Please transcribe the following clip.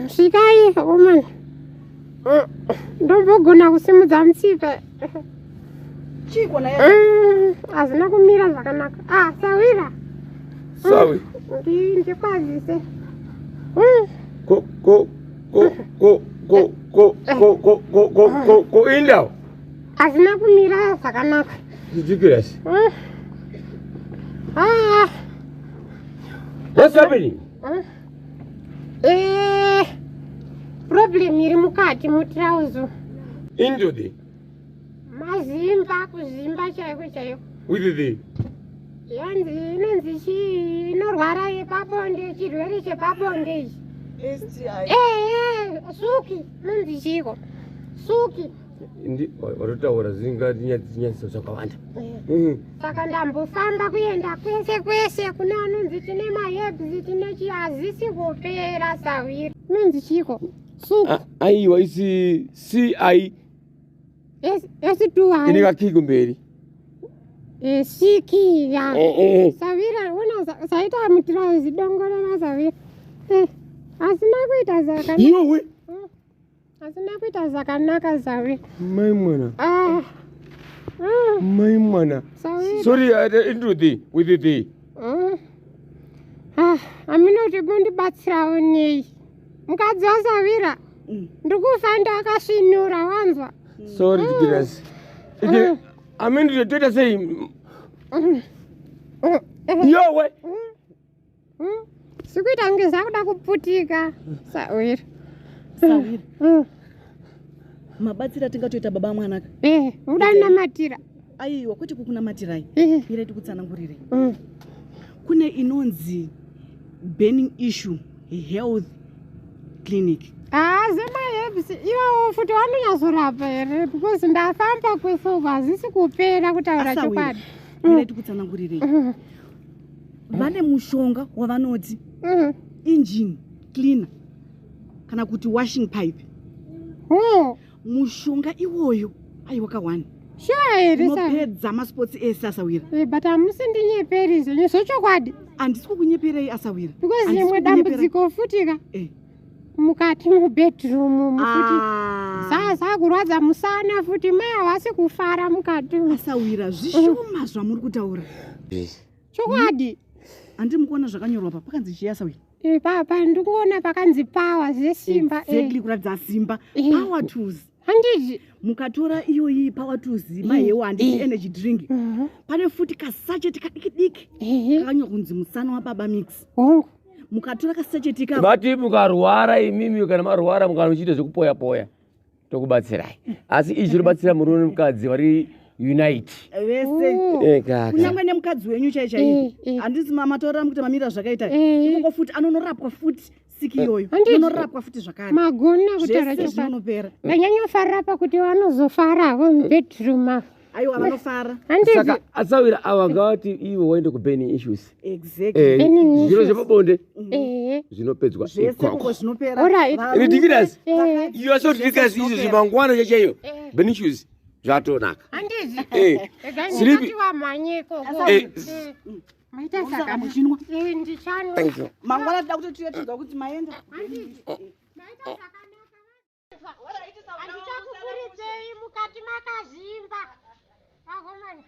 Shikai, woman. Don't go now, Simuza Msipe. Chico, as na kumira zvakanaka. Sahwira. Sawi. Ndikwazi Go indawo. Azina kumira zvakanaka. Ridiculous. What's happening? Problem iri mukati mutrauzo. Into the. Mazimba kuzimba chaiko. With the. Inonzi inorwara yepabonde, chirwere chepabonde. STI. Suki, nonzi chiko. Suki. Watotaura zingatinyadziso zvakawanda. Saka ndambofamba kuenda kwese kuna anonzi tine mahebs tine chiazisi kupera Sahwira. Nonzi chiko. Suki. Aiwa isi CI. S2 Ine kakiki mberi. Siki ya. Sahwira una saita mutrauzi dongorera Sahwira. Asina kuita zvakanaka. Iwe. Asina kuita zvakanaka Sahwira. Mai mwana. Sahwira. Sorry, into the with the. Aminoti mundibatsirawo nei. Mukadzi waSahwira. Ndikufa ndakasvinura wanzwa. Sorry, Giras. I mean, the Twitter saying, yo, what? Sikuita ngezakuda kuputika Sahwira. Mabatsira tingatoita baba mwanaka. Uda namatira. Aiwa kuti kukunamatirai. Ira tikutsanangurire. Kune inonzi burning issue health clinic. Zemahebs iwo futi vanonyazorapa here because ndafamba kwesoko hazisi kupera kutaura chokwadi. Ira tikutsanangurirei. Vane mushonga wavanoti engine cleaner kana kuti washing pipe. Mushonga iwoyo aiwakawani. Sure here unopedza masports ese Sahwira. But hamusindinyeperi zvenyu zvechokwadi. Handisi kukunyeperei Sahwira. Because rimwe dambudziko futika. Mukati mubedroom futi zakurwadza musana futi mai havasi kufara mukati. Sahwira zvishoma zvamuri kutaura. Chokwadi. Handi mukuona zvakanyorwa pa pakanzi chiya Sahwira. Papa ndikuona pakanzi power zesimba. Exactly kuratidza simba. Power tools. Handiji. Mukatora iyoyi power tools mahewo handiti energy drink. Pane futi kasacheti kadiki kakanyorwa kunzi musana wababa mix. Mukatora kasacheti ka. Vati mukarwara imimi kana marwara mukanochita zvekupoya tokubatsirai. Asi izvi zvinobatsira murume nemukadzi vari unite. Vese. Kunyangwe nemukadzi wenyu chaichai. Handisi mamatora kuti mamira zvakaita. Ikoko futi anonorapwa futi siki iyoyo. Anonorapwa futi zvakare. Magona kutaura chokupera. Vanyanyofarira pakuti vanozofarawo mubedroom. Aiwa vanofara. Saka Sahwira avangavati iwe waende kuburning issues. Exactly. Zviro zvepabonde zvinopedzwa ikoko zvinopera. Ridiculous. You are so ridiculous. Izvi zvimangwana chaiyo burning issues zvatonaka. Handizvi. Siripi. Wamanyeko. Maita saka muchinwa. Ndichanwa. Thank you. Mangwana toda kuti tuyatidza kuti maenda. Handizvi. Maita zvakanaka. Handichakukurisei mukati makazimba. Agomani.